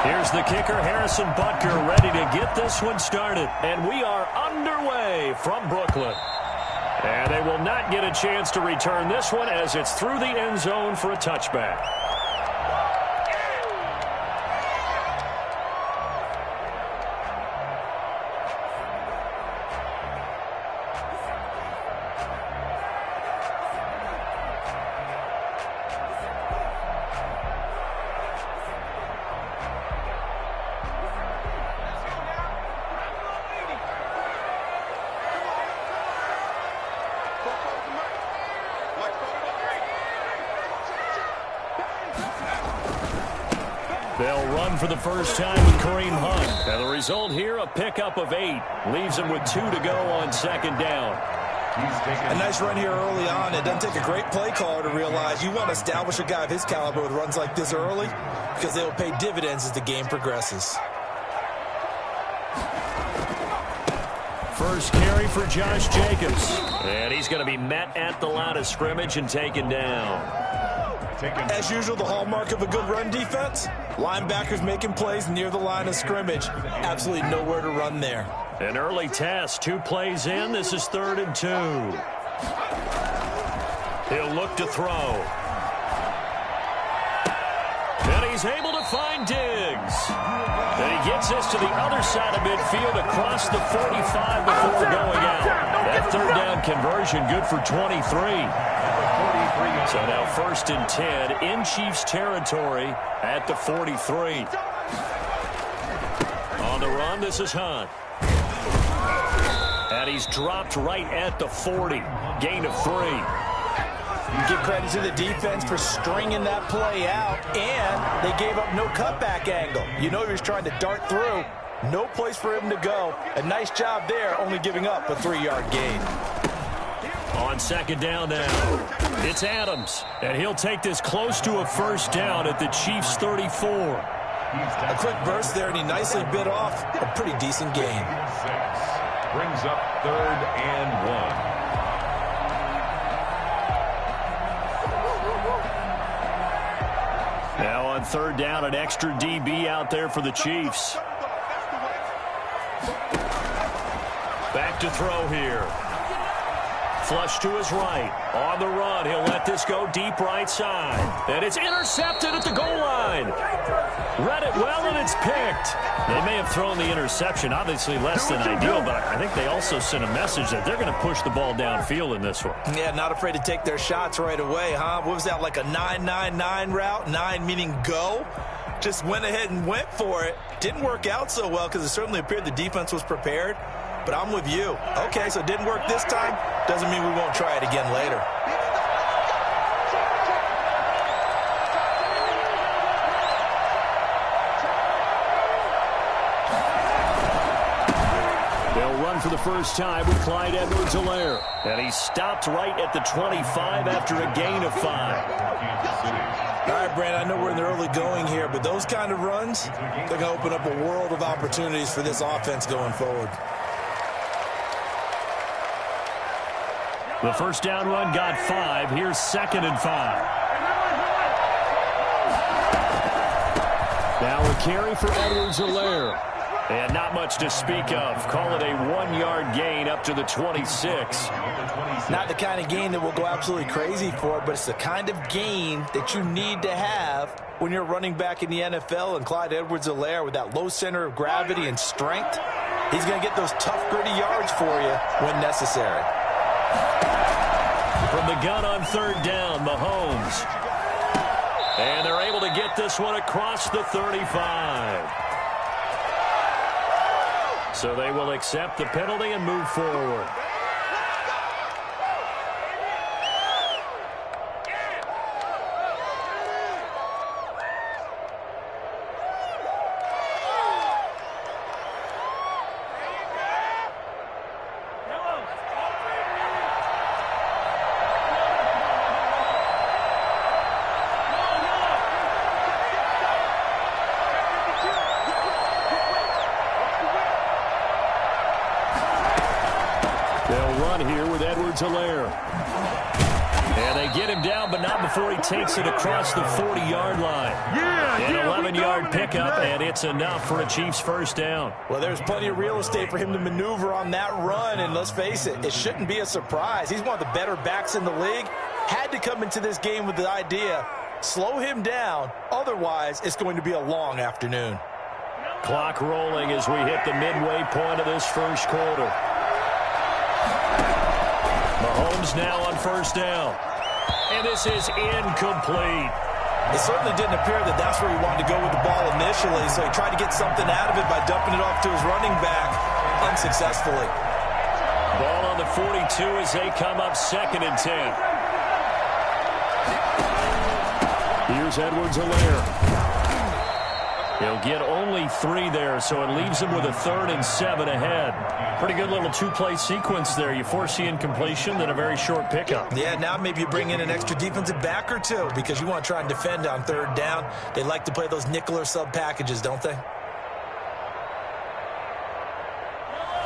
Here's the kicker, Harrison Butker, ready to get this one started. And we are underway from Brooklyn. And they will not get a chance to return this one as it's through the end zone for a touchback. They'll run for the first time with Kareem Hunt. And the result here, a pickup of 8. Leaves them with 2 to go on second down. A nice run here early on. It doesn't take a great play caller to realize you want to establish a guy of his caliber with runs like this early because they will pay dividends as the game progresses. First carry for Josh Jacobs. And he's going to be met at the line of scrimmage and taken down. As usual, the hallmark of a good run defense, linebackers making plays near the line of scrimmage. Absolutely nowhere to run there. An early test, 2 plays in. This is 3rd and 2. He'll look to throw. And he's able to find Diggs. And he gets this to the other side of midfield across the 45 before going out. That 3rd down conversion good for 23. So now 1st and 10 in Chiefs territory at the 43. On the run, this is Hunt. And he's dropped right at the 40. Gain of 3. Give credit to the defense for stringing that play out, and they gave up no cutback angle. You know he was trying to dart through. No place for him to go. A nice job there, only giving up a 3-yard gain. On second down now, it's Adams, and he'll take this close to a first down at the Chiefs' 34. A quick burst there, and he nicely bit off a pretty decent gain. Brings up 3rd and 1. Now on 3rd down, an extra DB out there for the Chiefs. Back to throw here. Flush to his right. On the run, he'll let this go deep right side. And it's intercepted at the goal line. Read it well, and it's picked. They may have thrown the interception, obviously less than ideal, but I think they also sent a message that they're going to push the ball downfield in this one. Yeah, not afraid to take their shots right away, huh? What was that, like a 9-9-9 route? 9 meaning go? Just went ahead and went for it. Didn't work out so well because it certainly appeared the defense was prepared. But I'm with you. Okay, so it didn't work this time. Doesn't mean we won't try it again later. They'll run for the first time with Clyde Edwards-Helaire. And he stopped right at the 25 after a gain of 5. All right, Brandon, I know we're in the early going here, but those kind of runs, they're going to open up a world of opportunities for this offense going forward. The first down run got 5. Here's 2nd and 5. Now a carry for Edwards-Helaire. And not much to speak of. Call it a 1-yard gain up to the 26. Not the kind of gain that will go absolutely crazy for, but it's the kind of gain that you need to have when you're running back in the NFL. And Clyde Edwards-Helaire, with that low center of gravity and strength, he's going to get those tough, gritty yards for you when necessary. From the gun on 3rd down, Mahomes. And they're able to get this one across the 35. So they will accept the penalty and move forward. They'll run here with Edwards-Helaire. And they get him down, but not before he takes it across the 40-yard line. An 11-yard pickup, and it's enough for a Chiefs first down. Well, there's plenty of real estate for him to maneuver on that run, and let's face it, it shouldn't be a surprise. He's one of the better backs in the league. Had to come into this game with the idea, slow him down, otherwise it's going to be a long afternoon. Clock rolling as we hit the midway point of this first quarter. Mahomes now on first down. And this is incomplete. It certainly didn't appear that that's where he wanted to go with the ball initially, so he tried to get something out of it by dumping it off to his running back unsuccessfully. Ball on the 42 as they come up 2nd and 10. Here's Edwards-Helaire. He'll get only 3 there, so it leaves him with a 3rd and 7 ahead. Pretty good little 2-play sequence there. You force the incompletion, then a very short pickup. Yeah, now maybe you bring in an extra defensive back or two because you want to try and defend on 3rd down. They like to play those nickel or sub packages, don't they?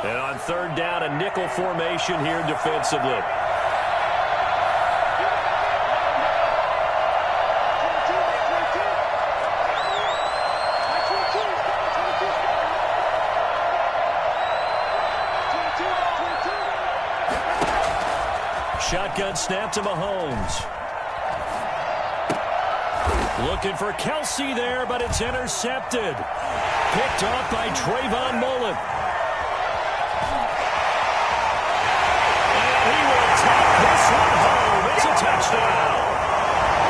And on 3rd down, a nickel formation here defensively. Shotgun snap to Mahomes. Looking for Kelsey there, but it's intercepted. Picked off by Trayvon Mullen. And he will take this one home. It's a touchdown.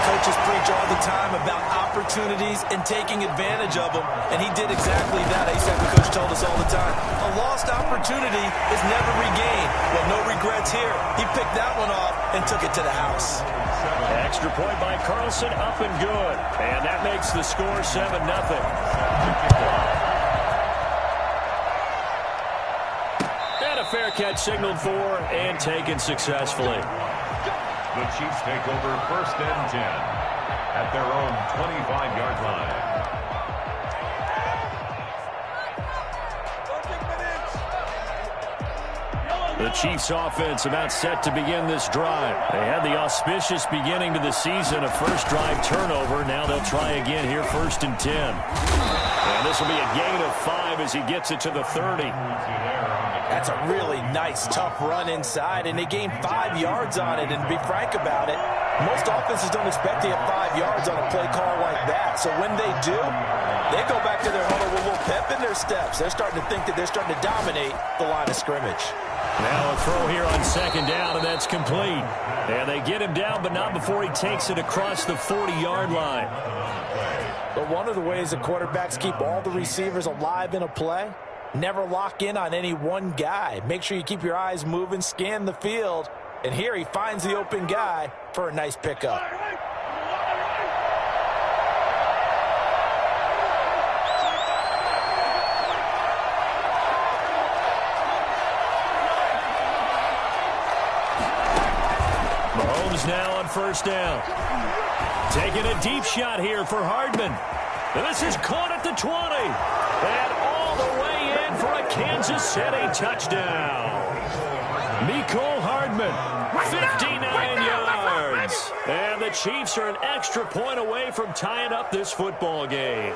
Coaches preach all the time about opportunities and taking advantage of them, and he did exactly that. I used to have the coach told us all the time, a lost opportunity is never regained. Well, no regrets here. He picked that one off and took it to the house. Extra point by Carlson, up and good. And that makes the score 7-0. And a fair catch signaled for and taken successfully. The Chiefs take over 1st and 10 at their own 25-yard line. The Chiefs offense about set to begin this drive. They had the auspicious beginning to the season, a first drive turnover. Now they'll try again here, 1st and 10. And this will be a gain of 5 as he gets it to the 30. That's a really nice, tough run inside, and they gained 5 yards on it. And to be frank about it, most offenses don't expect to have 5 yards on a play call like that. So when they do, they go back to their huddle with a little pep in their steps. They're starting to think that they're starting to dominate the line of scrimmage. Now a throw here on 2nd down, and that's complete. And they get him down, but not before he takes it across the 40-yard line. But one of the ways the quarterbacks keep all the receivers alive in a play, never lock in on any one guy. Make sure you keep your eyes moving, scan the field. And here he finds the open guy for a nice pickup. Mahomes now on 1st down. Taking a deep shot here for Hardman. And this is caught at the 20. And all the way in for a Kansas City touchdown. Mecole Hardman, 59 yards. And the Chiefs are an extra point away from tying up this football game.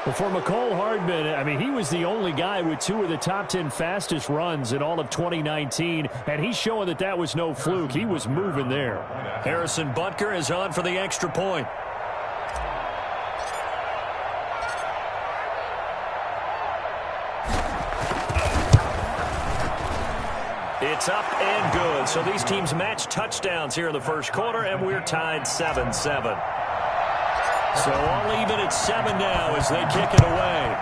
Well, for Mecole Hardman, I mean, he was the only guy with 2 of the top 10 fastest runs in all of 2019, and he's showing that that was no fluke. He was moving there. Harrison Butker is on for the extra point. It's up and good. So these teams match touchdowns here in the first quarter, and we're tied 7-7. So all even at 7 now as they kick it away.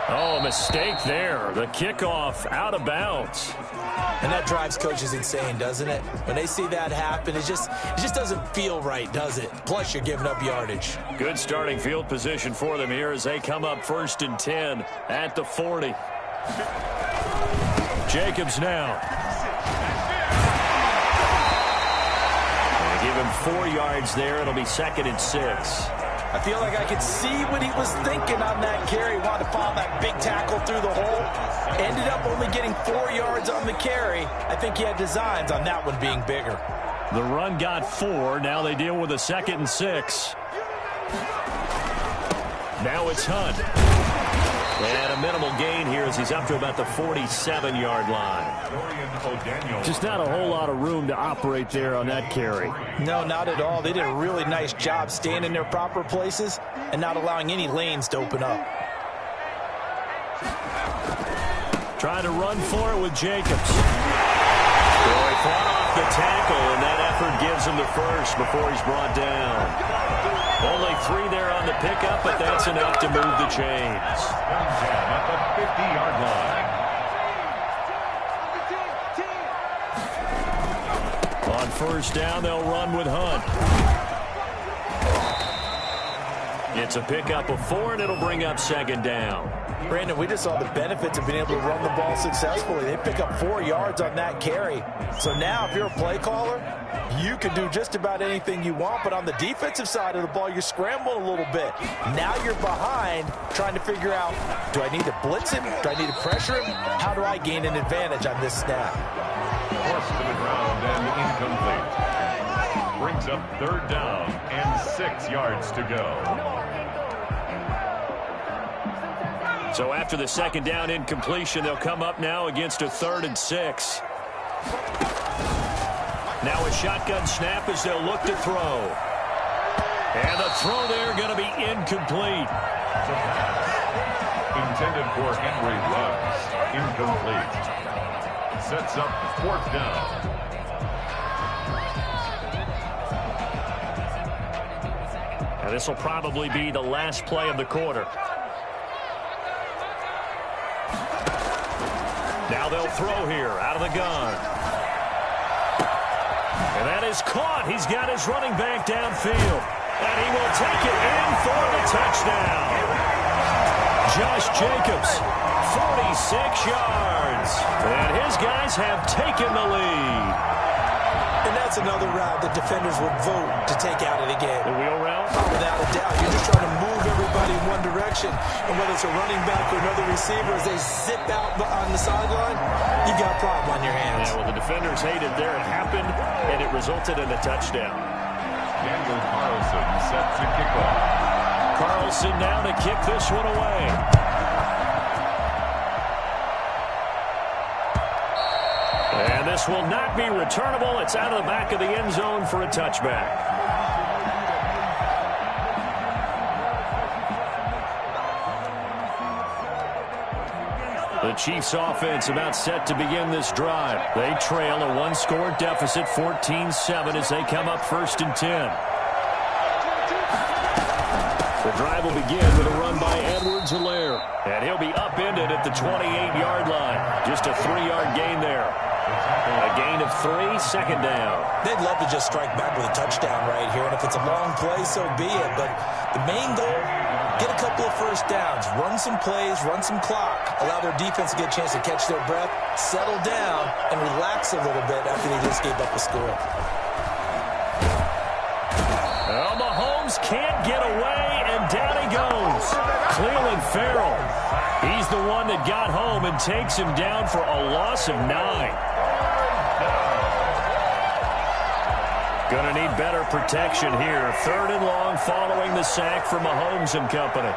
Oh, a mistake there. The kickoff out of bounds. And that drives coaches insane, doesn't it? When they see that happen, it just doesn't feel right, does it? Plus, you're giving up yardage. Good starting field position for them here as they come up 1st and 10 at the 40. Jacobs now. Give him 4 yards there. It'll be 2nd and 6. I feel like I could see what he was thinking on that carry. Wanted to follow that big tackle through the hole. Ended up only getting 4 yards on the carry. I think he had designs on that one being bigger. The run got 4. Now they deal with a 2nd and 6. Now it's Hunt. And a minimal gain here as he's up to about the 47-yard line. Just not a whole lot of room to operate there on that carry. No, not at all. They did a really nice job staying in their proper places and not allowing any lanes to open up. Trying to run for it with Jacobs. Boy, fought off the tackle, and that effort gives him the first before he's brought down. Only 3 there on the pickup, but that's enough to move the chains. At the 50-yard line. On first down, they'll run with Hunt. It's a pickup of 4, and it'll bring up 2nd down. Brandon, we just saw the benefits of being able to run the ball successfully. They pick up 4 yards on that carry. So now if you're a play caller, you can do just about anything you want. But on the defensive side of the ball, you're scrambling a little bit. Now you're behind trying to figure out, do I need to blitz him? Do I need to pressure him? How do I gain an advantage on this snap? Forced to the ground and incomplete. Brings up 3rd down and 6 yards to go. So after the 2nd down incompletion, they'll come up now against a 3rd and 6. Now a shotgun snap as they'll look to throw. And the throw there going to be incomplete. Intended for Henry Ruggs. Incomplete. Sets up 4th down. Now this will probably be the last play of the quarter. Now they'll throw here out of the gun. And that is caught. He's got his running back downfield. And he will take it in for the touchdown. Josh Jacobs, 46 yards. And his guys have taken the lead. And that's another route that defenders would vote to take out of the game. The wheel route? Oh, without a doubt. You're just trying to move everybody in one direction. And whether it's a running back or another receiver, as they zip out on the sideline, you got a problem on your hands. Yeah, well, the defenders hated there. It happened, and it resulted in a touchdown. Daniel Carlson set to kick off. Carlson now to kick this one away. And this will not be returnable. It's out of the back of the end zone for a touchback. The Chiefs offense about set to begin this drive. They trail a 1-score deficit, 14-7, as they come up 1st and 10. The drive will begin with a run by Edwards-Helaire. And he'll be upended at the 28-yard line. Just a 3-yard gain there. A gain of 3, 2nd down. They'd love to just strike back with a touchdown right here. And if it's a long play, so be it. But the main goal, get a couple of first downs, run some plays, run some clock, allow their defense to get a chance to catch their breath, settle down, and relax a little bit after they just gave up a score. Well, Mahomes can't get away, and down he goes. Cleveland Farrell. He's the one that got home and takes him down for a loss of 9. Going to need better protection here. 3rd and long following the sack from Mahomes and company.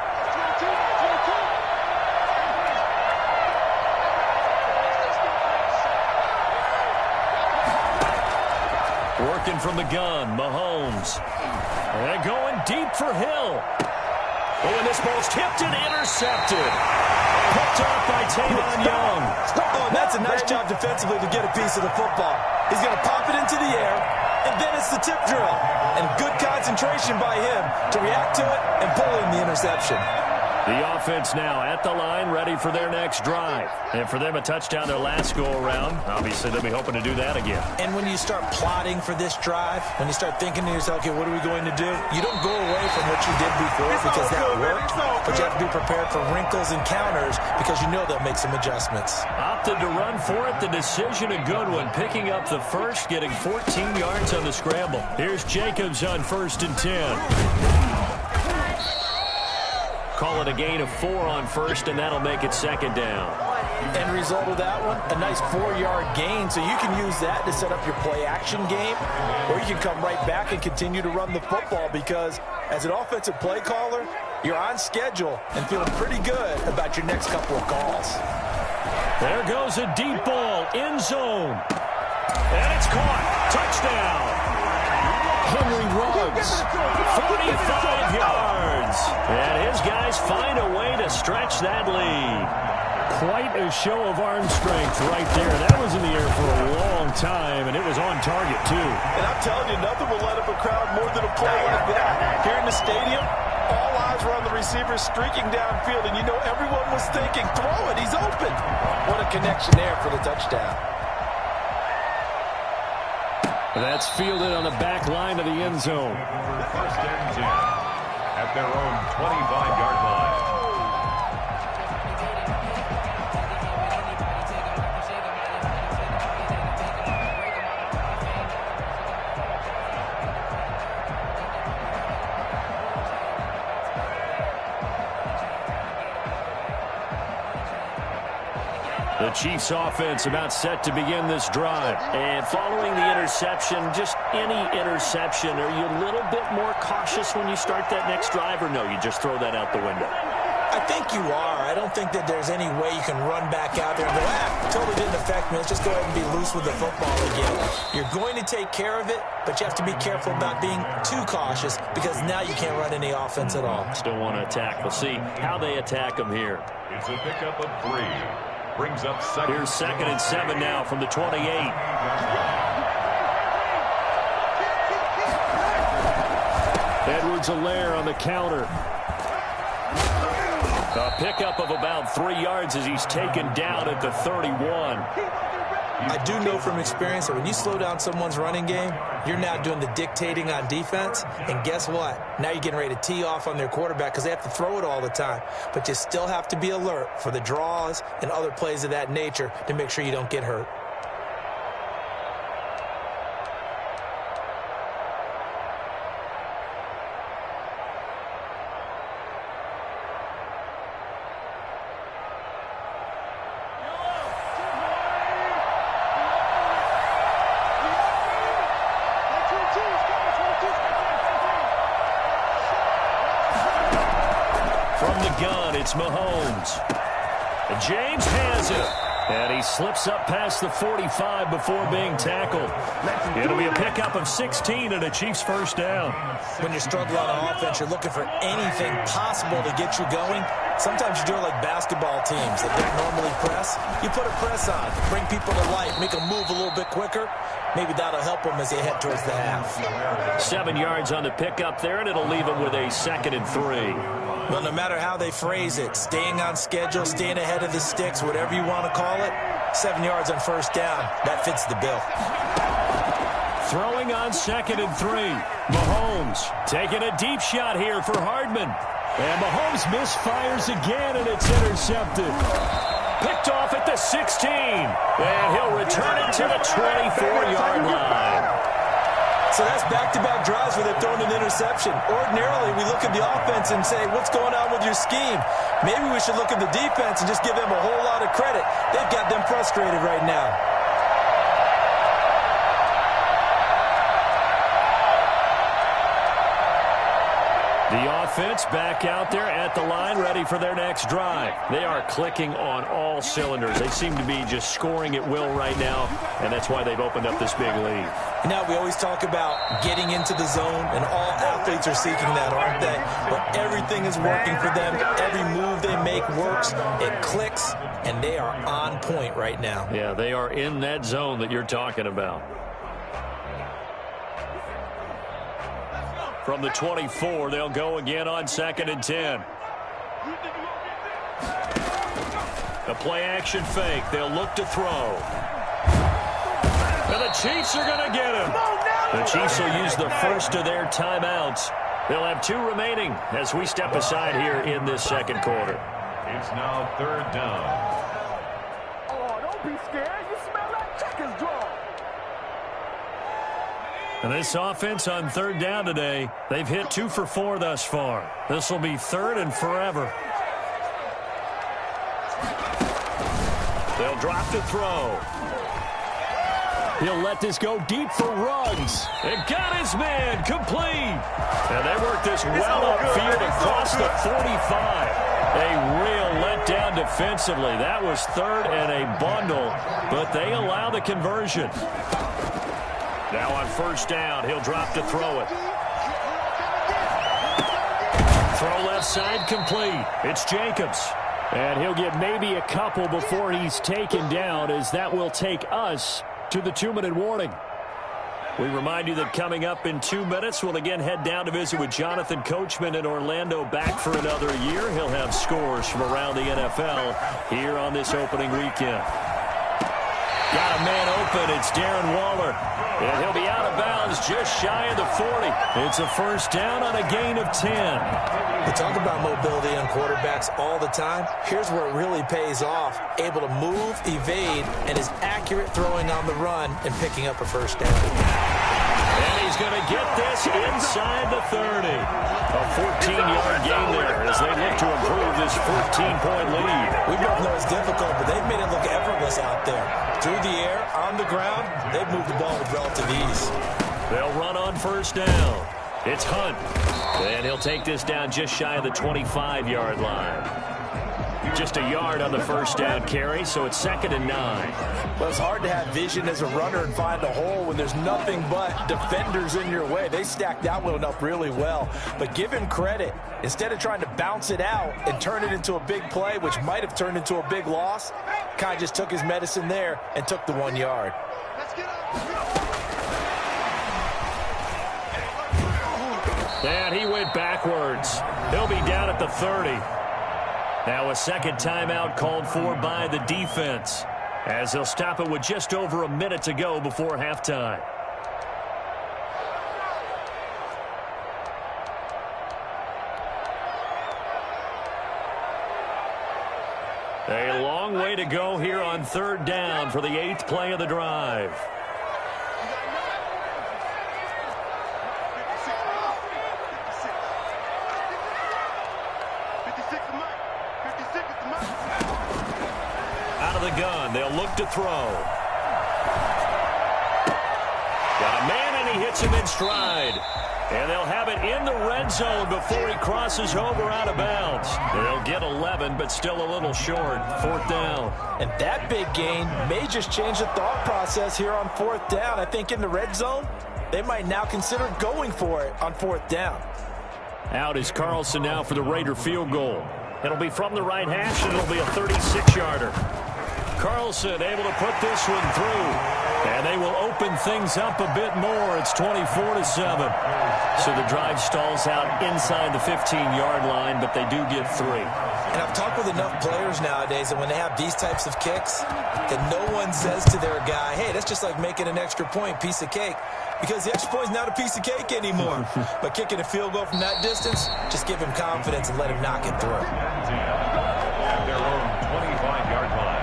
Working from the gun, Mahomes. And going deep for Hill. Oh, and this ball's tipped and intercepted. Picked off by Taylor Young. Oh, and that's a nice job defensively to get a piece of the football. He's going to pop it into the air, and then it's the tip drill. And good concentration by him to react to it and pull in the interception. The offense now at the line, ready for their next drive. And for them, a touchdown their last go-around. Obviously, they'll be hoping to do that again. And when you start plotting for this drive, when you start thinking to yourself, okay, what are we going to do? You don't go away from what you did before because that worked. But you have to be prepared for wrinkles and counters because you know they'll make some adjustments. Opted to run for it. The decision a good one. Picking up the first, getting 14 yards on the scramble. Here's Jacobs on 1st and 10. Call it a gain of 4 on 1st, and that'll make it 2nd down. End result of that one, a nice 4-yard gain, so you can use that to set up your play-action game, or you can come right back and continue to run the football because as an offensive play caller, you're on schedule and feeling pretty good about your next couple of calls. There goes a deep ball, end zone. And it's caught. Touchdown. Henry Ruggs, 45 yards. And his guys find a way to stretch that lead. Quite a show of arm strength right there. That was in the air for a long time, and it was on target, too. And I'm telling you, nothing will light up a crowd more than a play like that. Here in the stadium, all eyes were on the receiver streaking downfield, and you know everyone was thinking, throw it, he's open. What a connection there for the touchdown. That's fielded on the back line of the end zone. First and 10 at their own 25-yard line. The Chiefs offense about set to begin this drive. And following the interception, just any interception, are you a little bit more cautious when you start that next drive, or no, you just throw that out the window? I think you are. I don't think that there's any way you can run back out there and go, totally didn't affect me. Let's just go ahead and be loose with the football again. You're going to take care of it, but you have to be careful about being too cautious because now you can't run any offense at all. Still want to attack. We'll see how they attack them here. It's a pickup of 3. Brings up second. Here's 2nd and 7 now from the 28. Edwards-Helaire on the counter. A pickup of about 3 yards as he's taken down at the 31. I do know from experience that when you slow down someone's running game, you're now doing the dictating on defense. And guess what? Now you're getting ready to tee off on their quarterback because they have to throw it all the time. But you still have to be alert for the draws and other plays of that nature to make sure you don't get hurt. It's Mahomes. James has it. And he slips up past the 45 before being tackled. It'll be a pickup of 16 and a Chiefs first down. When you're struggling on offense, you're looking for anything possible to get you going. Sometimes you do it like basketball teams that don't normally press. You put a press on, bring people to life, make them move a little bit quicker. Maybe that'll help them as they head towards the half. 7 yards on the pickup there, and it'll leave them with a 2nd and 3. Well, no matter how they phrase it, staying on schedule, staying ahead of the sticks, whatever you want to call it, 7 yards on first down, that fits the bill. Throwing on 2nd and 3. Mahomes taking a deep shot here for Hardman. And Mahomes misfires again, and it's intercepted. Picked off at the 16. And he'll return it to the 24-yard line. So that's back-to-back drives where they're throwing an interception. Ordinarily, we look at the offense and say, what's going on with your scheme? Maybe we should look at the defense and just give them a whole lot of credit. They've got them frustrated right now. The offense back out there at the line, ready for their next drive. They are clicking on all cylinders. They seem to be just scoring at will right now, and that's why they've opened up this big lead. You know, we always talk about getting into the zone, and all athletes are seeking that, aren't they? But everything is working for them. Every move they make works. It clicks, and they are on point right now. Yeah, they are in that zone that you're talking about. From the 24, they'll go again on 2nd and 10. A play-action fake. They'll look to throw. And the Chiefs are going to get him. The Chiefs will use the first of their timeouts. They'll have 2 remaining as we step aside here in this second quarter. It's now 3rd down. Oh, don't be scared. You smell like checkers draw. And this offense on 3rd down today, they've hit 2 for 4 thus far. This will be 3rd and forever. drop to throw. He'll let this go deep for Ruggs. And got his man complete. And they work this well upfield across the 45. A real letdown defensively. That was third and a bundle, but they allow the conversion. Now on first down, he'll drop to throw it. Throw left side complete. It's Jacobs. And he'll get maybe a couple before he's taken down, as that will take us to the 2-minute warning. We remind you that coming up in 2 minutes, we'll again head down to visit with Jonathan Coachman in Orlando, back for another year. He'll have scores from around the NFL here on this opening weekend. Got a man open. It's Darren Waller. And he'll be out of bounds just shy of the 40. It's a first down on a gain of 10. We talk about mobility on quarterbacks all the time. Here's where it really pays off. Able to move, evade, and is accurate throwing on the run and picking up a first down. And he's going to get this inside the 30. A 14-yard gain there as they look to improve this 14-point lead. We both know it's difficult, but they've made it look effortless out there. Through the air, on the ground, they've moved the ball with relative ease. They'll run on first down. It's Hunt. And he'll take this down just shy of the 25-yard line. Just a yard on the first down carry, so it's 2nd and 9. Well, it's hard to have vision as a runner and find a hole when there's nothing but defenders in your way. They stacked that one up really well. But give him credit. Instead of trying to bounce it out and turn it into a big play, which might have turned into a big loss, kind of just took his medicine there and took the 1 yard. And he went backwards. He'll be down at the 30. Now a second timeout called for by the defense, as they'll stop it with just over a minute to go before halftime. A long way to go here on third down for the 8th play of the drive. Out of the gun, they'll look to throw. Got a man, and he hits him in stride. And they'll have it in the red zone before he crosses over out of bounds. They'll get 11, but still a little short. 4th down. And that big gain may just change the thought process here on 4th down. I think in the red zone, they might now consider going for it on 4th down. Out is Carlson now for the Raider field goal. It'll be from the right hash, and it'll be a 36-yarder. Carlson able to put this one through. And they will open things up a bit more. It's 24-7. So the drive stalls out inside the 15-yard line, but they do get 3. And I've talked with enough players nowadays that when they have these types of kicks, that no one says to their guy, hey, that's just like making an extra point, piece of cake. Because the extra point is not a piece of cake anymore. But kicking a field goal from that distance, just give him confidence and let him knock it through. At their own 25-yard line.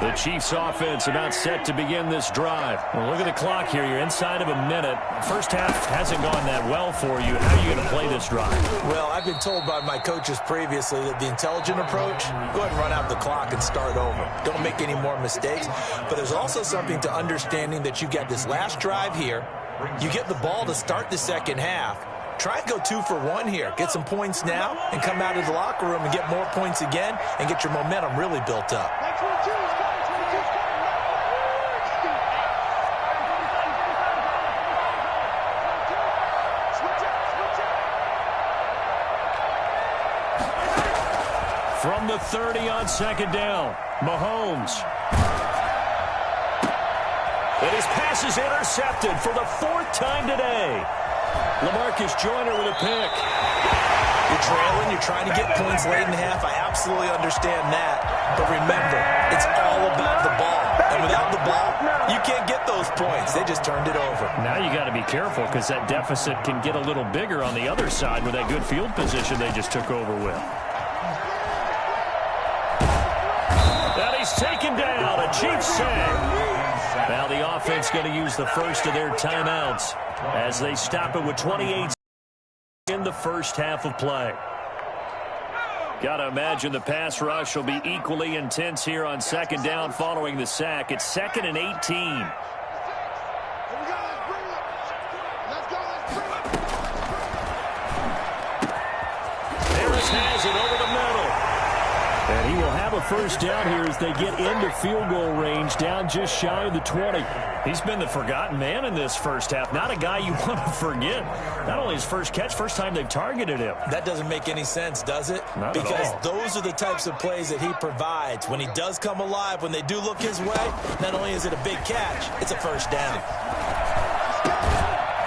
The Chiefs offense about set to begin this drive. Well, look at the clock here. You're inside of a minute. First half hasn't gone that well for you. How are you going to play this drive? Well, I've been told by my coaches previously that the intelligent approach, go ahead and run out the clock and start over. Don't make any more mistakes. But there's also something to understanding that you get this last drive here. You get the ball to start the second half. Try and go 2 for 1 here. Get some points now and come out of the locker room and get more points again and get your momentum really built up. From the 30 on second down, Mahomes. And his pass is intercepted for the 4th time today. LaMarcus Joyner with a pick. You're trailing, you're trying to get points late in the half. I absolutely understand that. But remember, it's all about the ball. And without the ball, you can't get those points. They just turned it over. Now you got to be careful because that deficit can get a little bigger on the other side with that good field position they just took over with. He's taken down, a Chiefs sack. Now the offense going to use the first of their timeouts as they stop it with 28 in the first half of play. Got to imagine the pass rush will be equally intense here on second down following the sack. It's 2nd and 18. Has it over the middle. And he will have a first down here as they get into field goal range, down just shy of the 20. He's been the forgotten man in this first half. Not a guy you want to forget. Not only his first catch, first time they've targeted him. That doesn't make any sense, does it? Not because at all. Those are the types of plays that he provides. When he does come alive, when they do look his way, not only is it a big catch, it's a first down.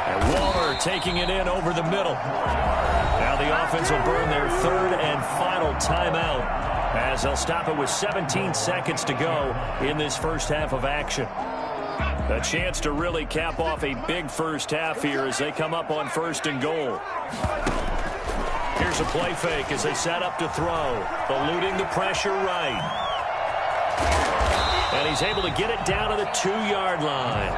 And Waller taking it in over the middle. Now the offense will burn their third and final timeout as they'll stop it with 17 seconds to go in this first half of action. A chance to really cap off a big first half here as they come up on 1st and goal. Here's a play fake as they set up to throw, eluding the pressure right. And he's able to get it down to the 2-yard line.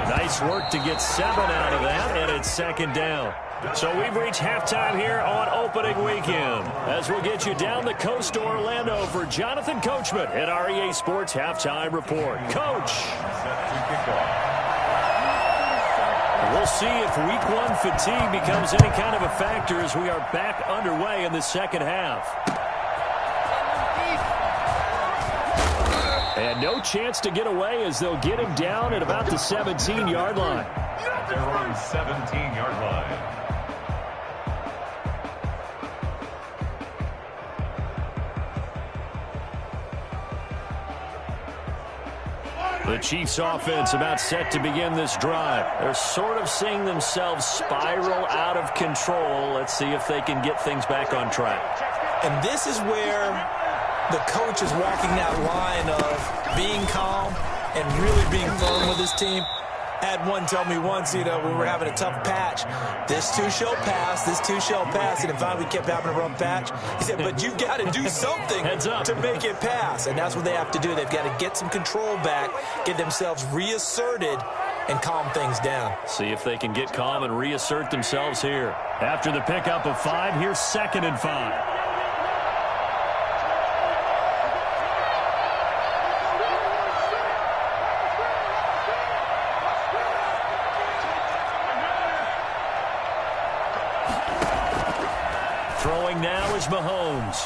Nice work to get 7 out of that, and it's 2nd down. So we've reached halftime here on opening weekend as we'll get you down the coast to Orlando for Jonathan Coachman at REA Sports Halftime Report. Coach. We'll see if week 1 fatigue becomes any kind of a factor as we are back underway in the second half. And no chance to get away as they'll get him down at about the 17-yard line. Their own 17-yard line. The Chiefs offense about set to begin this drive. They're sort of seeing themselves spiral out of control. Let's see if they can get things back on track. And this is where the coach is walking that line of being calm and really being firm with his team. Had one tell me once, when we were having a tough patch, this too shall pass, this too shall pass, and if finally we kept having a rough patch, he said, but you've got to do something to make it pass, and that's what they have to do. They've got to get some control back, get themselves reasserted, and calm things down. See if they can get calm and reassert themselves here. After the pickup of 5, here's 2nd and 5. Throwing now is Mahomes.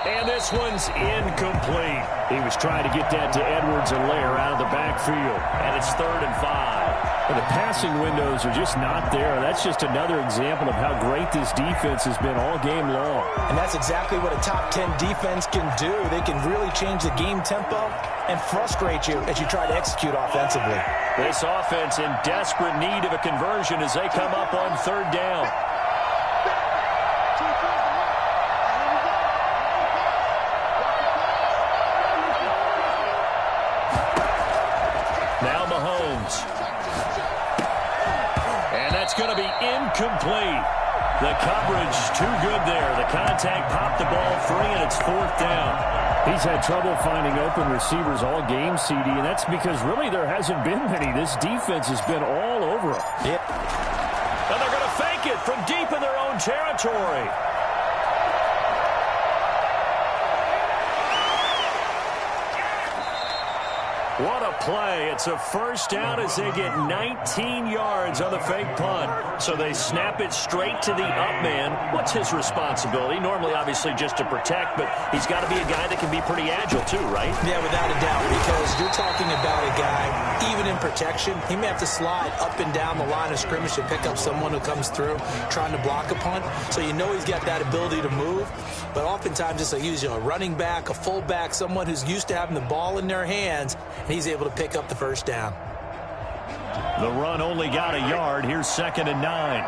And this one's incomplete. He was trying to get that to Edwards-Helaire out of the backfield. And it's 3rd and 5. And the passing windows are just not there. That's just another example of how great this defense has been all game long. And that's exactly what a top 10 defense can do. They can really change the game tempo and frustrate you as you try to execute offensively. This offense in desperate need of a conversion as they come up on 3rd down. Now Mahomes. And that's going to be incomplete. The coverage too good there. The contact popped the ball free, and it's 4th down. He's had trouble finding open receivers all game, CD, and that's because really there hasn't been many. This defense has been all over him. Yep. And they're going to fake it from deep in their own territory. What a play. It's a first down as they get 19 yards on the fake punt. So they snap it straight to the up man. What's his responsibility? Normally, obviously, just to protect, but he's got to be a guy that can be pretty agile too, right? Yeah, without a doubt, because you're talking about a guy, even in protection, he may have to slide up and down the line of scrimmage to pick up someone who comes through trying to block a punt. So you know he's got that ability to move. But oftentimes it's usually a running back, a fullback, someone who's used to having the ball in their hands, and he's able to pick up the first down. The run only got a yard. Here's 2nd and 9.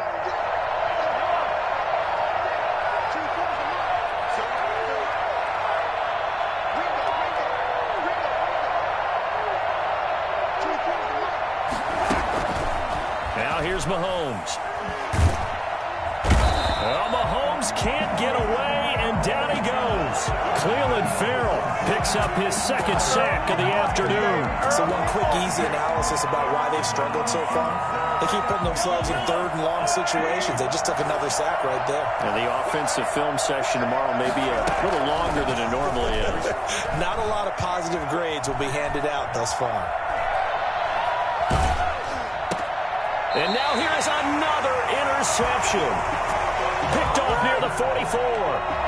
Now here's Mahomes. Well, Mahomes can't get away, and down he goes. Cleveland Farrell picks up his second sack of the afternoon. So one quick, easy analysis about why they've struggled so far. They keep putting themselves in third and long situations. They just took another sack right there. And the offensive film session tomorrow may be a little longer than it normally is. Not a lot of positive grades will be handed out thus far. And now here is another interception. Picked off near the 44.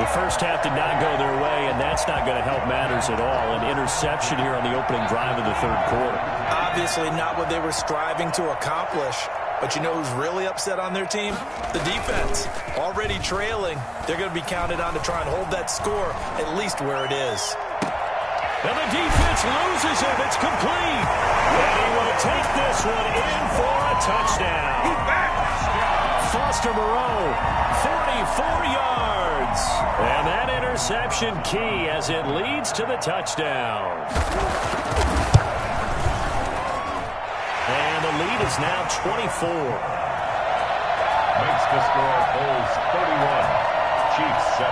The first half did not go their way, and that's not going to help matters at all. An interception here on the opening drive of the third quarter. Obviously not what they were striving to accomplish. But you know who's really upset on their team? The defense. Already trailing. They're going to be counted on to try and hold that score at least where it is. And the defense loses it. It's complete. And he will take this one in for a touchdown. Foster Moreau, 44 yards. And that interception key as it leads to the touchdown. And the lead is now 24. Makes the score Bulls 31, Chiefs 7.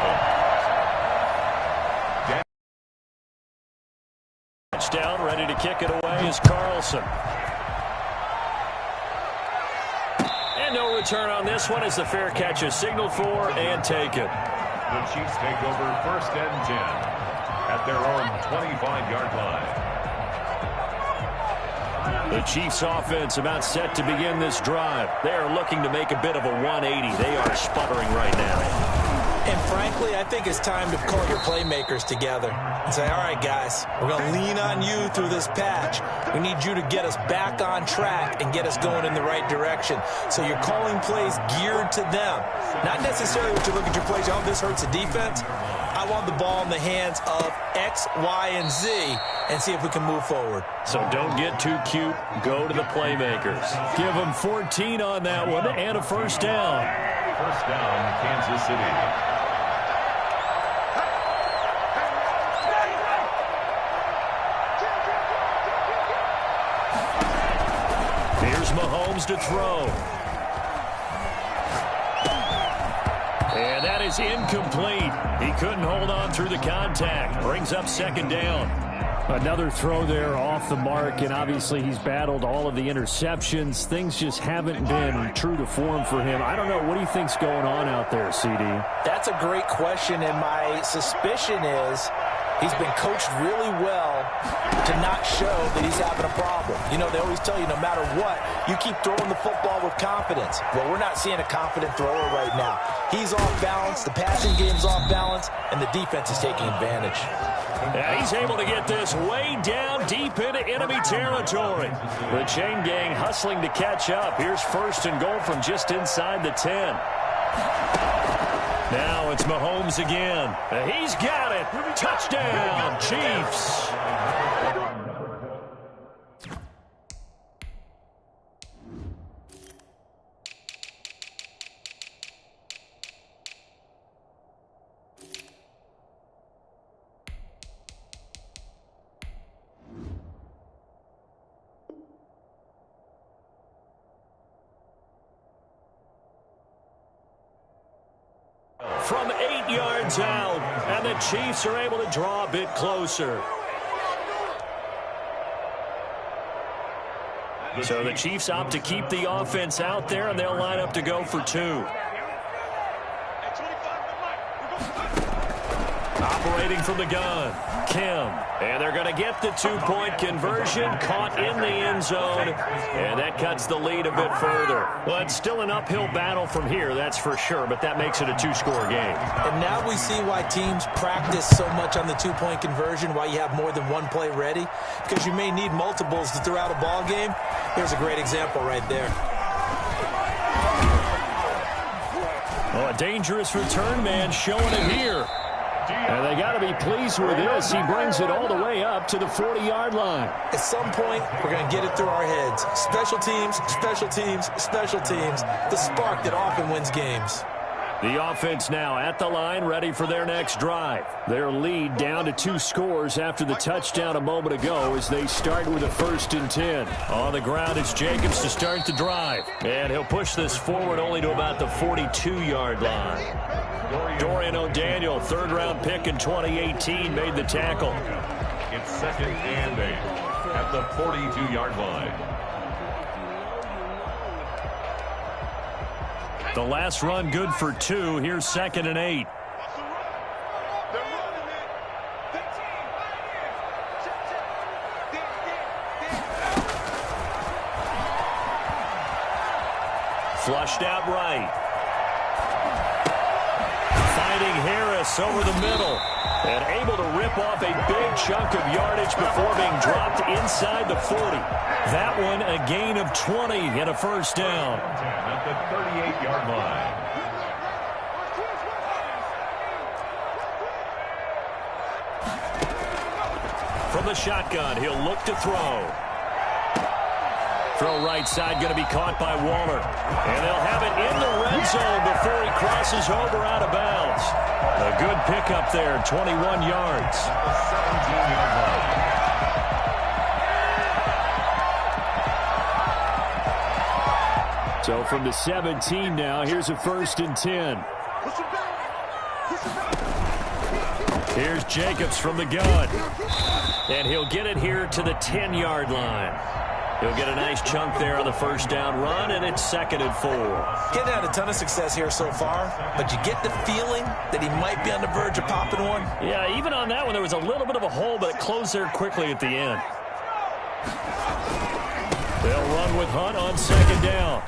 Touchdown, ready to kick it away is Carlson. And no return on this one as the fair catch is signaled for and taken. The Chiefs take over first and 10 at their own 25-yard line. The Chiefs offense about set to begin this drive. They are looking to make a bit of a 180. They are sputtering right now. And frankly, I think it's time to call your playmakers together and say, all right, guys, we're going to lean on you through this patch. We need you to get us back on track and get us going in the right direction. So you're calling plays geared to them. Not necessarily what you look at your plays, oh, this hurts the defense. I want the ball in the hands of X, Y, and Z and see if we can move forward. So don't get too cute. Go to the playmakers. Give them 14 on that one and a first down. First down, Kansas City. Here's Mahomes to throw. And that is incomplete. He couldn't hold on through the contact. Brings up second down. Another throw there off the mark, and obviously he's battled all of the interceptions. Things just haven't been true to form for him. I don't know. What do you think's going on out there, CD? That's a great question, and my suspicion is he's been coached really well to not show that he's having a problem. You know, they always tell you no matter what, you keep throwing the football with confidence. Well, we're not seeing a confident thrower right now. He's off balance, the passing game's off balance, and the defense is taking advantage. And he's able to get this way down deep into enemy territory. The chain gang hustling to catch up. Here's first and goal from just inside the 10. Now it's Mahomes again. He's got it. Touchdown, Chiefs. From 8 yards out, and the Chiefs are able to draw a bit closer. So the Chiefs opt to keep the offense out there, and they'll line up to go for two. Operating from the gun, Kim. And they're going to get the two-point conversion, caught in the end zone, and that cuts the lead a bit further. Well, it's still an uphill battle from here, that's for sure, but that makes it a two-score game. And now we see why teams practice so much on the two-point conversion, why you have more than one play ready, because you may need multiples to throw out a ball game. Here's a great example right there. Oh, a dangerous return man showing it here. And they got to be pleased with this. He brings it all the way up to the 40-yard line. At some point, we're going to get it through our heads. Special teams, special teams, special teams. The spark that often wins games. The offense now at the line, ready for their next drive. Their lead down to 2 scores after the touchdown a moment ago as they start with a 1st and 10. On the ground, it's Jacobs to start the drive. And he'll push this forward only to about the 42-yard line. Dorian O'Daniel, 3rd-round pick in 2018, made the tackle. It's 2nd and 8 at the 42-yard line. The last run good for 2. Here's 2nd and 8. Flushed out right. Finding Harris over the middle. And able to rip off a big chunk of yardage before being dropped inside the 40. That one a gain of 20 and a 1st down. At the 38-yard line. From the shotgun, he'll look to throw. Throw right side, going to be caught by Waller. And they'll have it in the red zone before he crosses over out of bounds. A good pickup there, 21 yards. 17-yard line. So from the 17 now, here's a 1st and 10. Here's Jacobs from the gun. And he'll get it here to the 10-yard line. He'll get a nice chunk there on the 1st down run, and it's 2nd and 4. Getting had a ton of success here so far, but you get the feeling that he might be on the verge of popping one. Yeah, even on that one, there was a little bit of a hole, but it closed there quickly at the end. They'll run with Hunt on 2nd down.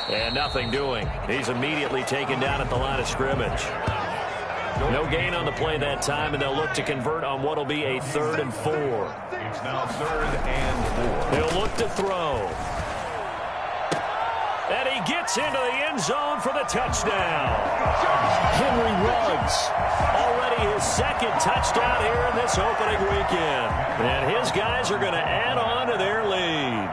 And nothing doing. He's immediately taken down at the line of scrimmage. No gain on the play that time, and they'll look to convert on what will be a 3rd and 4. It's now 3rd and 4. He'll look to throw. And he gets into the end zone for the touchdown. Henry Ruggs. Already his 2nd touchdown here in this opening weekend. And his guys are going to add on to their lead.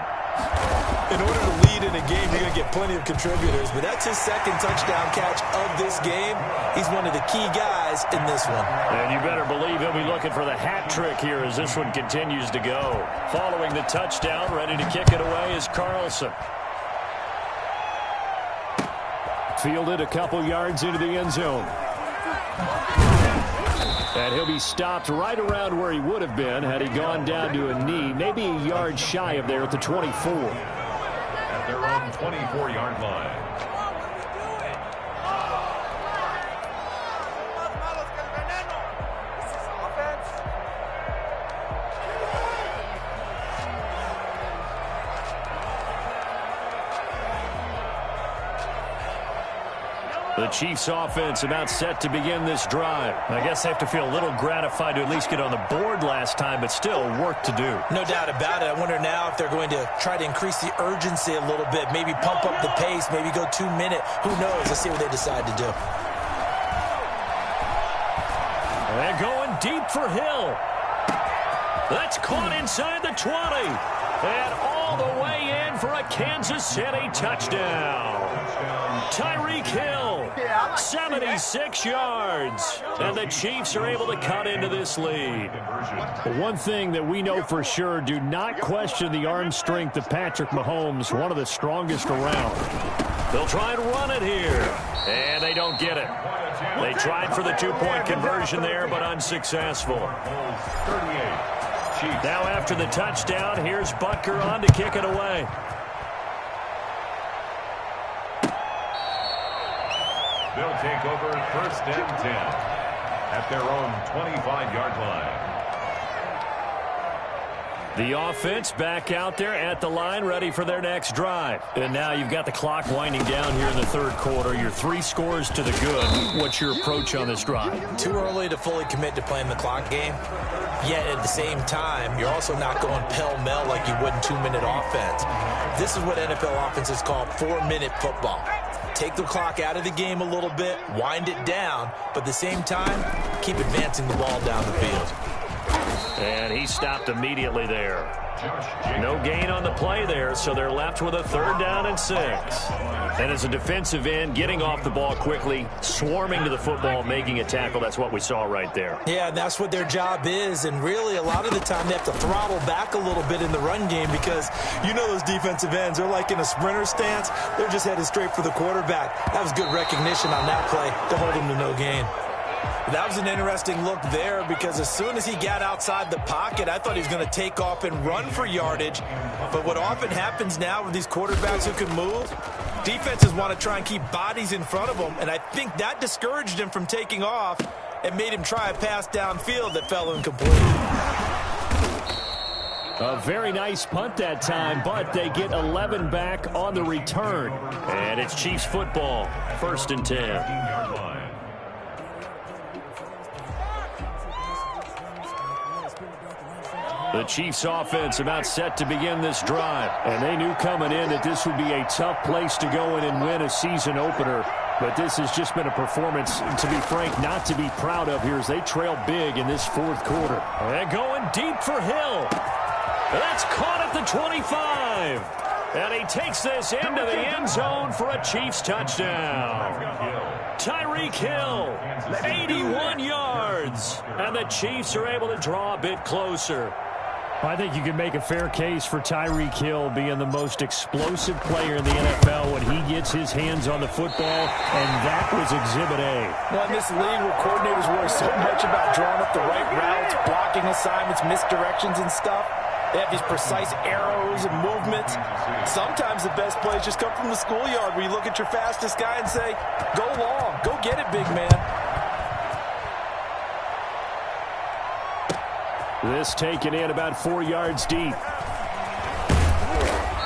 In order to lead in a game, you're going to get plenty of contributors, but that's his 2nd touchdown catch of this game. He's one of the key guys in this one. And you better believe he'll be looking for the hat trick here as this one continues to go. Following the touchdown, ready to kick it away is Carlson. Fielded a couple yards into the end zone. And he'll be stopped right around where he would have been had he gone down to a knee, maybe a yard shy of there at the 24. At their own 24-yard line. The Chiefs offense about set to begin this drive. I guess they have to feel a little gratified to at least get on the board last time, but still work to do. No doubt about it. I wonder now if they're going to try to increase the urgency a little bit, maybe pump up the pace, maybe go 2-minute. Who knows? Let's see what they decide to do. They're going deep for Hill. That's caught inside the 20. And all the way in for a Kansas City touchdown. Tyreek Hill, 76 yards. And the Chiefs are able to cut into this lead. One thing that we know for sure, do not question the arm strength of Patrick Mahomes, one of the strongest around. They'll try and run it here. And they don't get it. They tried for the 2-point conversion there, but unsuccessful. 38. Now after the touchdown, here's Butker on to kick it away. They'll take over 1st and 10 at their own 25-yard line. The offense back out there at the line, ready for their next drive. And now you've got the clock winding down here in the 3rd quarter. You're 3 scores to the good. What's your approach on this drive? Too early to fully commit to playing the clock game. Yet at the same time, you're also not going pell-mell like you would in 2-minute offense. This is what NFL offenses call 4-minute football. Take the clock out of the game a little bit, wind it down, but at the same time, keep advancing the ball down the field. And he stopped immediately there. No gain on the play there, so they're left with a 3rd down and 6. And as a defensive end, getting off the ball quickly, swarming to the football, making a tackle, that's what we saw right there. Yeah, and that's what their job is. And really, a lot of the time, they have to throttle back a little bit in the run game because you know those defensive ends, they're like in a sprinter stance. They're just headed straight for the quarterback. That was good recognition on that play to hold him to no gain. That was an interesting look there because as soon as he got outside the pocket, I thought he was going to take off and run for yardage. But what often happens now with these quarterbacks who can move, defenses want to try and keep bodies in front of them, and I think that discouraged him from taking off and made him try a pass downfield that fell incomplete. A very nice punt that time, but they get 11 back on the return. And it's Chiefs football, 1st and 10. The Chiefs offense about set to begin this drive. And they knew coming in that this would be a tough place to go in and win a season opener. But this has just been a performance, to be frank, not to be proud of here as they trail big in this 4th quarter. And going deep for Hill. That's caught at the 25. And he takes this into the end zone for a Chiefs touchdown. Tyreek Hill, 81 yards. And the Chiefs are able to draw a bit closer. I think you can make a fair case for Tyreek Hill being the most explosive player in the NFL when he gets his hands on the football, and that was Exhibit A. Well, in this league where coordinators worry so much about drawing up the right routes, blocking assignments, misdirections and stuff, they have these precise arrows and movements. Sometimes the best plays just come from the schoolyard where you look at your fastest guy and say, go long, go get it, big man. This taken in about 4 yards deep.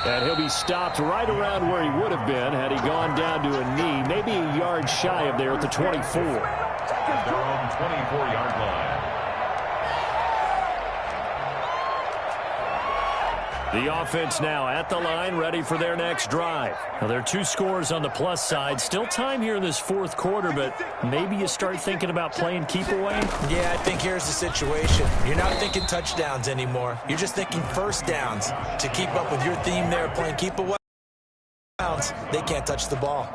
And he'll be stopped right around where he would have been had he gone down to a knee, maybe a yard shy of there at the 24. Their own 24-yard line. The offense now at the line, ready for their next drive. Now, there are 2 scores on the plus side. Still time here in this 4th quarter, but maybe you start thinking about playing keep away? Yeah, I think here's the situation. You're not thinking touchdowns anymore. You're just thinking 1st downs. To keep up with your theme there, playing keep away, they can't touch the ball.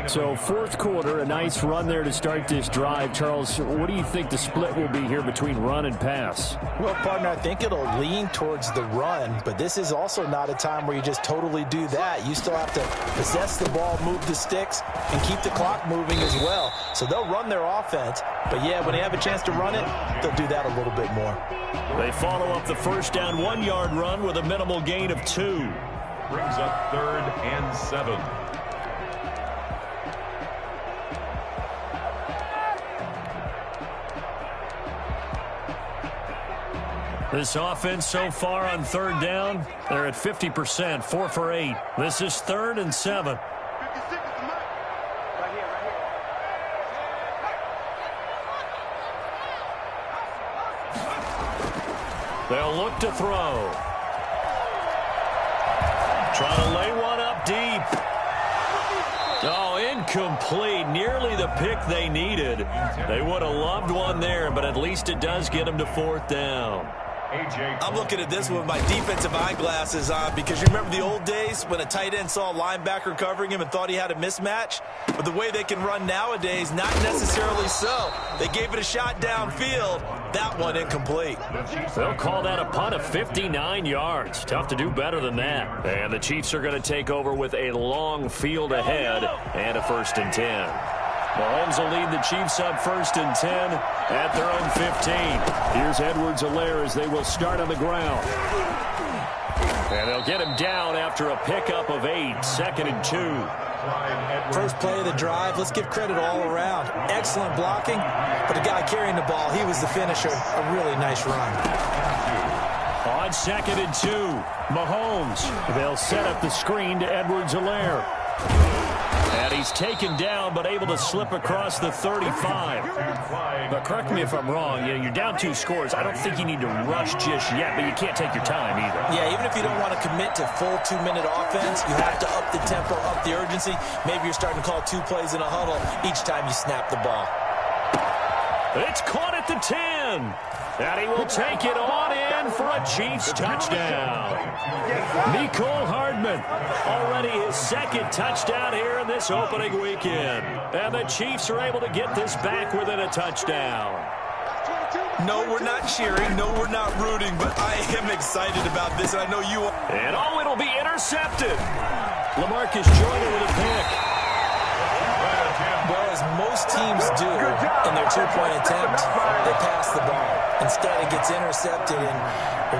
So 4th quarter, a nice run there to start this drive. Charles, what do you think the split will be here between run and pass? Well, partner, I think it'll lean towards the run, but this is also not a time where you just totally do that. You still have to possess the ball, move the sticks, and keep the clock moving as well. So they'll run their offense, but yeah, when they have a chance to run it, they'll do that a little bit more. They follow up the 1st down 1-yard run with a minimal gain of 2. Brings up 3rd and 7. This offense so far on 3rd down, they're at 50%, 4 for 8. This is 3rd and 7. They'll look to throw. Trying to lay one up deep. Oh, incomplete. Nearly the pick they needed. They would have loved one there, but at least it does get them to 4th down. I'm looking at this with my defensive eyeglasses on because you remember the old days when a tight end saw a linebacker covering him and thought he had a mismatch? But the way they can run nowadays, not necessarily so. They gave it a shot downfield. That one incomplete. They'll call that a punt of 59 yards. Tough to do better than that. And the Chiefs are going to take over with a long field ahead and a 1st and 10. Mahomes will lead the Chiefs up 1st and 10 at their own 15. Here's Edwards-Helaire as they will start on the ground. And they'll get him down after a pickup of 8, 2nd and 2. First play of the drive, let's give credit all around. Excellent blocking, but the guy carrying the ball, he was the finisher. A really nice run. On 2nd and 2, Mahomes. They'll set up the screen to Edwards-Helaire. And he's taken down, but able to slip across the 35. But correct me if I'm wrong, you're down 2 scores. I don't think you need to rush just yet, but you can't take your time either. Yeah, even if you don't want to commit to full 2-minute offense, you have to up the tempo, up the urgency. Maybe you're starting to call 2 plays in a huddle each time you snap the ball. It's caught at the 10. And he will take it on And for a Chiefs touchdown. Mecole Hardman, already his second touchdown here in this opening weekend. And the Chiefs are able to get this back within a touchdown. No, we're not cheering. No, we're not rooting. But I am excited about this. I know you are. And oh, it'll be intercepted. Lamarcus Joyner with a pick. Well, as most teams do in their two-point attempt, they pass the ball. Instead, it gets intercepted. And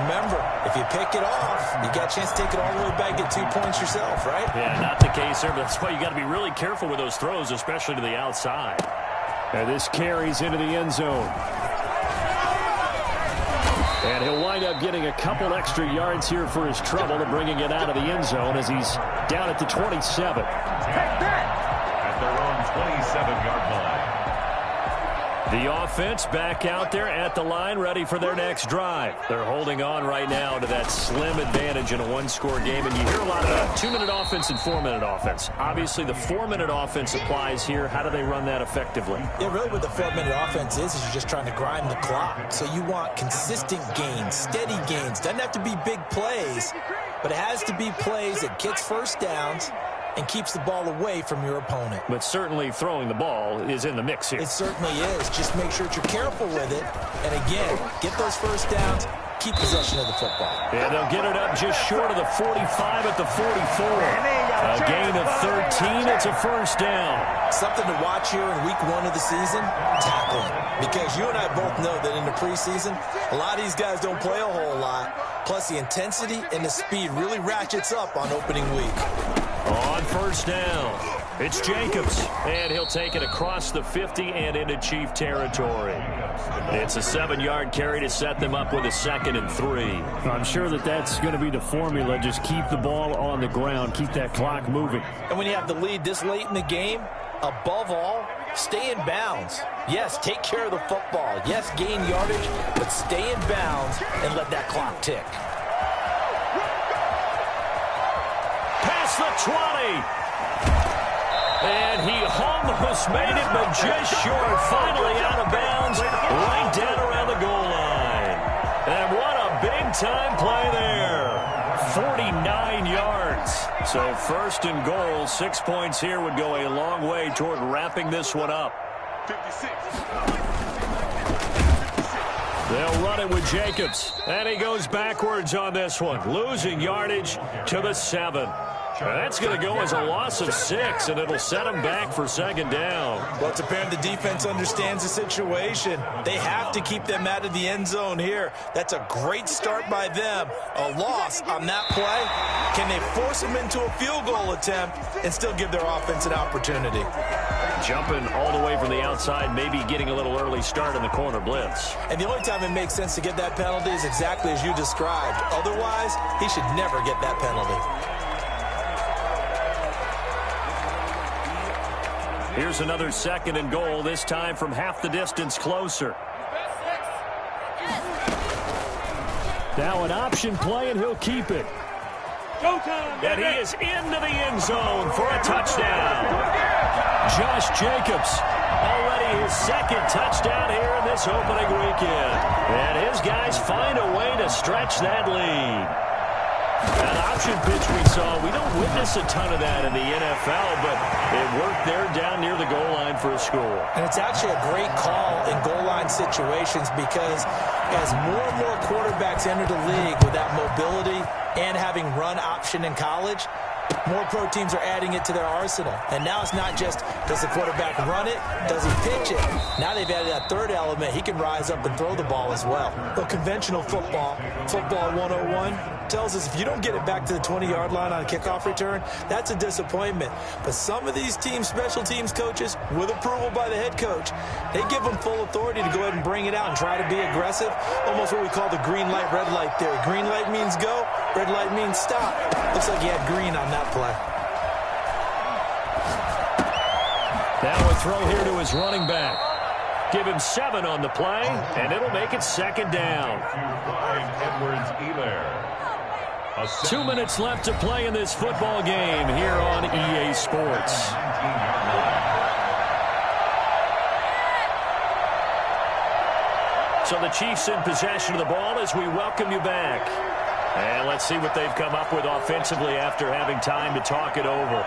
remember, if you pick it off, you got a chance to take it all the way back, get 2 points yourself, right? Yeah, not the case there, but that's why you got to be really careful with those throws, especially to the outside. And this carries into the end zone. And he'll wind up getting a couple extra yards here for his trouble and bringing it out of the end zone as he's down at the 27. Take that! At their own 27-yard line. The offense back out there at the line, ready for their next drive. They're holding on right now to that slim advantage in a one-score game, and you hear a lot about 2-minute offense and 4-minute offense. Obviously, the 4-minute offense applies here. How do they run that effectively? Yeah, really what the 4-minute offense is you're just trying to grind the clock. So you want consistent gains, steady gains. Doesn't have to be big plays, but it has to be plays that gets first downs and keeps the ball away from your opponent. But certainly throwing the ball is in the mix here. It certainly is. Just make sure that you're careful with it. And again, get those first downs, keep possession of the football. And they'll get it up just short of the 45 at the 44. A gain of 13. It's a first down. Something to watch here in week 1 of the season, tackling. Because you and I both know that in the preseason, a lot of these guys don't play a whole lot. Plus the intensity and the speed really ratchets up on opening week. On first down, it's Jacobs, and he'll take it across the 50 and into Chief territory. It's a 7-yard carry to set them up with a 2nd and 3. I'm sure that that's going to be the formula. Just keep the ball on the ground, keep that clock moving. And when you have the lead this late in the game, above all, stay in bounds. Yes, take care of the football. Yes, gain yardage, but stay in bounds and let that clock tick. Past the 20. And he almost made it, but just short. Finally out of bounds, right down around the goal line. And what a big-time play there. 49 yards. So first and goal, 6 points here would go a long way toward wrapping this one up. 56. They'll run it with Jacobs. And he goes backwards on this one, losing yardage to the 7. That's going to go as a loss of 6, and it'll set him back for 2nd down. Well, it's apparent the defense understands the situation. They have to keep them out of the end zone here. That's a great start by them. A loss on that play. Can they force them into a field goal attempt and still give their offense an opportunity? Jumping all the way from the outside, maybe getting a little early start in the corner blitz. And the only time it makes sense to get that penalty is exactly as you described. Otherwise, he should never get that penalty. Here's another 2nd and goal, this time from half the distance closer. Now an option play, and he'll keep it. And he is into the end zone for a touchdown. Josh Jacobs, already his 2nd touchdown here in this opening weekend. And his guys find a way to stretch that lead. That option pitch we saw, we don't witness a ton of that in the NFL, but it worked there down near the goal line for a score. And it's actually a great call in goal line situations because as more and more quarterbacks enter the league with that mobility and having run option in college, more pro teams are adding it to their arsenal. And now it's not just, does the quarterback run it? Does he pitch it? Now they've added that third element. He can rise up and throw the ball as well. Well, conventional football 101, tells us if you don't get it back to the 20-yard line on a kickoff return, that's a disappointment. But some of these teams, special teams coaches, with approval by the head coach, they give them full authority to go ahead and bring it out and try to be aggressive. Almost what we call the green light, red light theory. Green light means go, red light means stop. Looks like he had green on that play. Now a throw here to his running back. Give him 7 on the play, and it'll make it 2nd down. 2 minutes left to play in this football game here on EA Sports. So the Chiefs in possession of the ball as we welcome you back. And let's see what they've come up with offensively after having time to talk it over.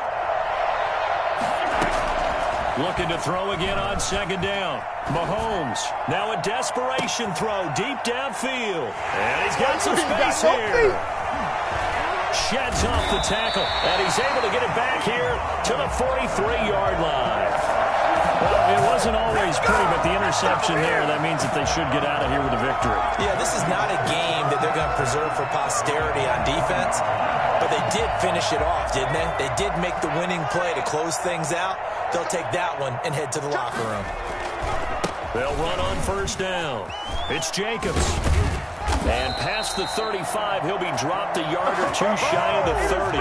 Looking to throw again on second down. Mahomes, now a desperation throw deep downfield. And he's got some space here. Sheds off the tackle, and he's able to get it back here to the 43-yard line. Well, it wasn't always pretty, but the interception there, that means that they should get out of here with a victory. Yeah, this is not a game that they're going to preserve for posterity on defense, but they did finish it off, didn't they? They did make the winning play to close things out. They'll take that one and head to the locker room. They'll run on first down. It's Jacobs. And past the 35, he'll be dropped a yard or two shy of the 30.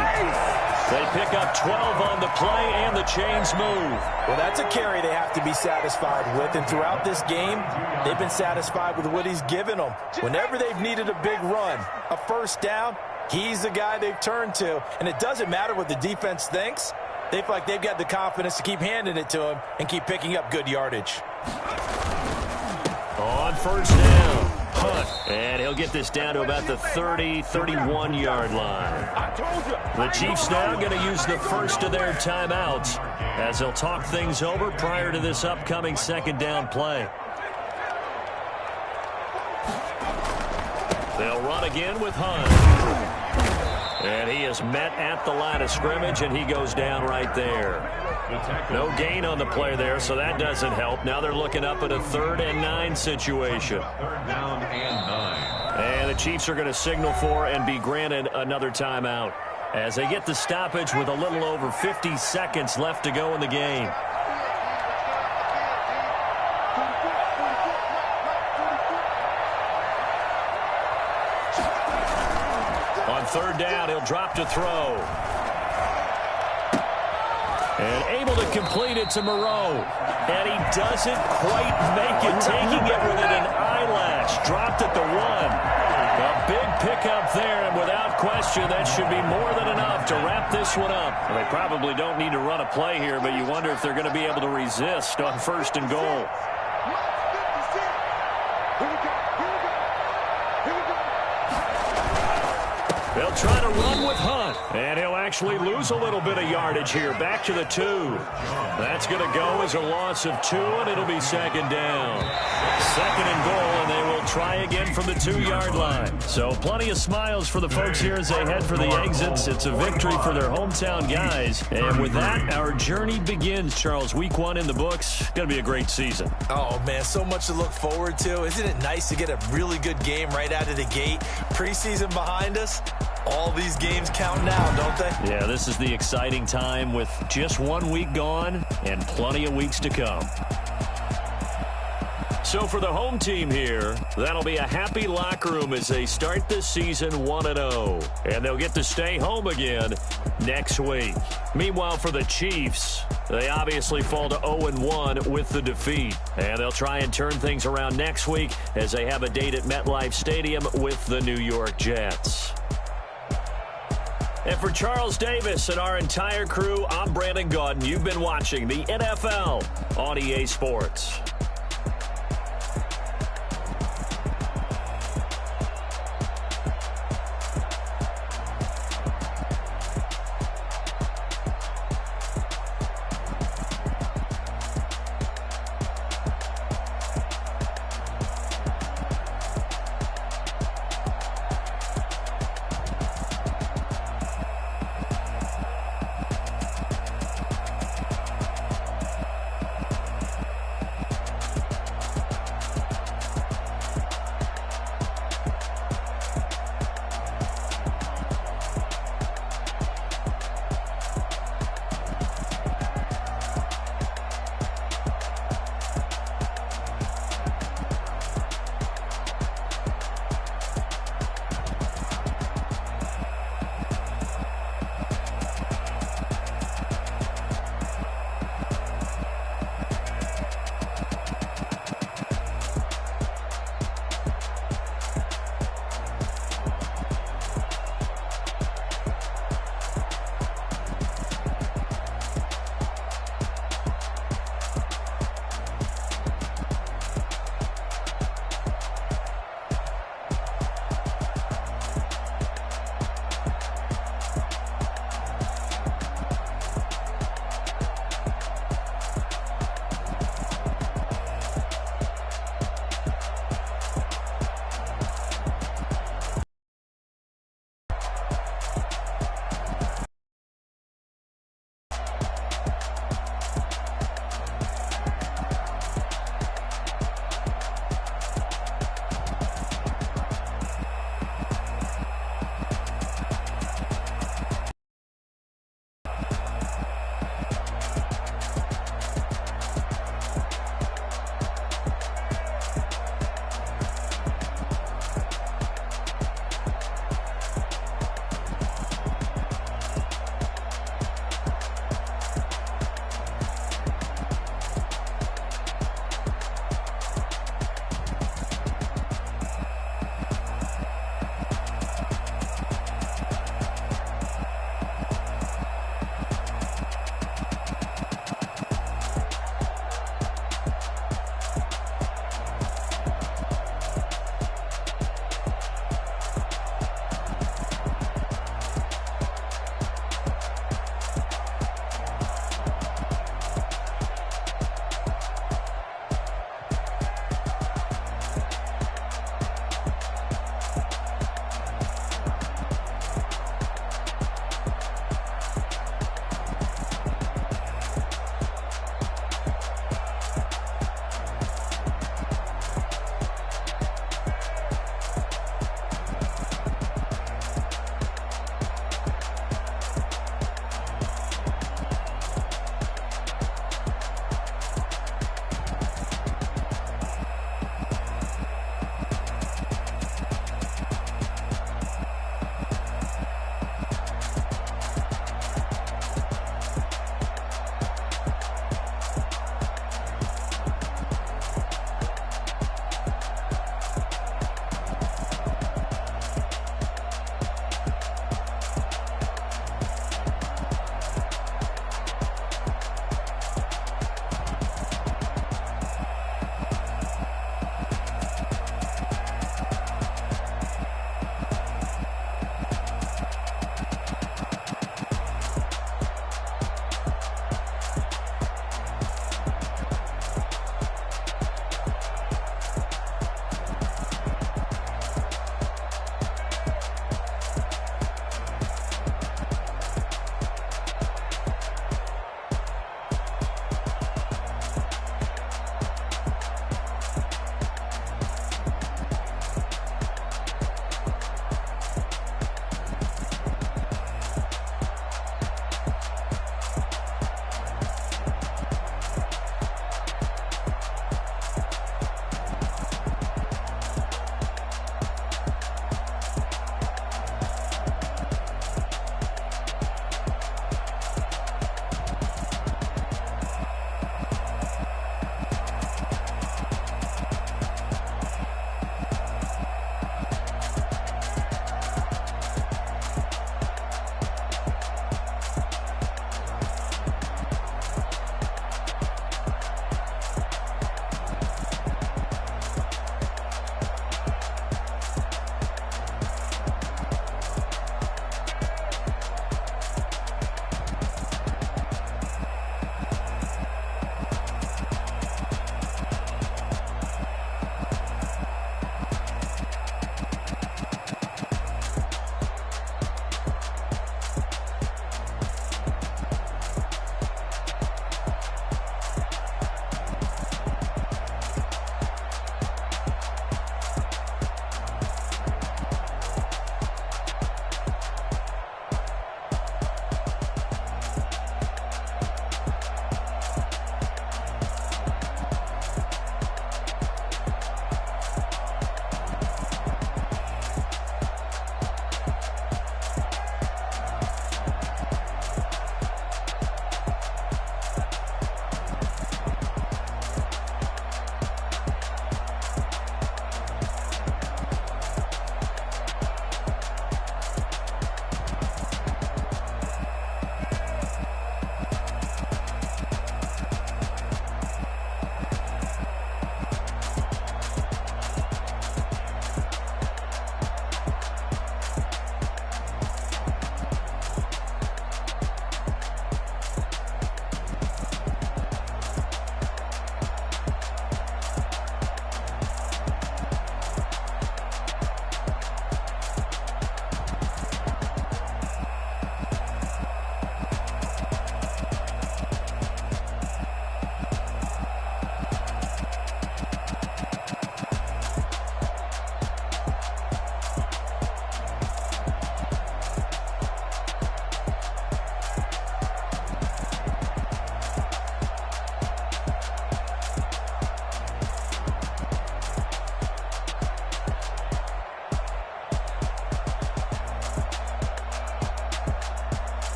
They pick up 12 on the play, and the chains move. Well, that's a carry they have to be satisfied with, and throughout this game, they've been satisfied with what he's given them. Whenever they've needed a big run, a first down, he's the guy they've turned to, and it doesn't matter what the defense thinks. They feel like they've got the confidence to keep handing it to him and keep picking up good yardage. On first down, Hunt, and he'll get this down to about the 30, 31-yard line. The Chiefs now going to use the first of their timeouts as they'll talk things over prior to this upcoming second down play. They'll run again with Hunt. And he is met at the line of scrimmage, and he goes down right there. No gain on the play there, so that doesn't help. Now they're looking up at a 3rd and 9 situation. 3rd down and 9. And the Chiefs are going to signal for and be granted another timeout as they get the stoppage with a little over 50 seconds left to go in the game. On 3rd down, he'll drop to throw. And able to complete it to Moreau. And he doesn't quite make it, taking it within an eyelash. Dropped at the 1. A big pickup there, and without question, that should be more than enough to wrap this one up. Well, they probably don't need to run a play here, but you wonder if they're going to be able to resist on 1st and goal. They'll try to run with Hunt, and he'll actually lose a little bit of yardage here. Back to the 2. That's going to go as a loss of 2, and it'll be 2nd down. 2nd and goal, and they will try again from the 2-yard line. So plenty of smiles for the folks here as they head for the exits. It's a victory for their hometown guys. And with that, our journey begins, Charles. Week 1 in the books. Going to be a great season. Oh, man, so much to look forward to. Isn't it nice to get a really good game right out of the gate? Preseason behind us. All these games count now, don't they? Yeah, this is the exciting time with just 1 week gone and plenty of weeks to come. So for the home team here, that'll be a happy locker room as they start this season 1-0. And they'll get to stay home again next week. Meanwhile, for the Chiefs, they obviously fall to 0-1 with the defeat. And they'll try and turn things around next week as they have a date at MetLife Stadium with the New York Jets. And for Charles Davis and our entire crew, I'm Brandon Gaudin. You've been watching the NFL on EA Sports.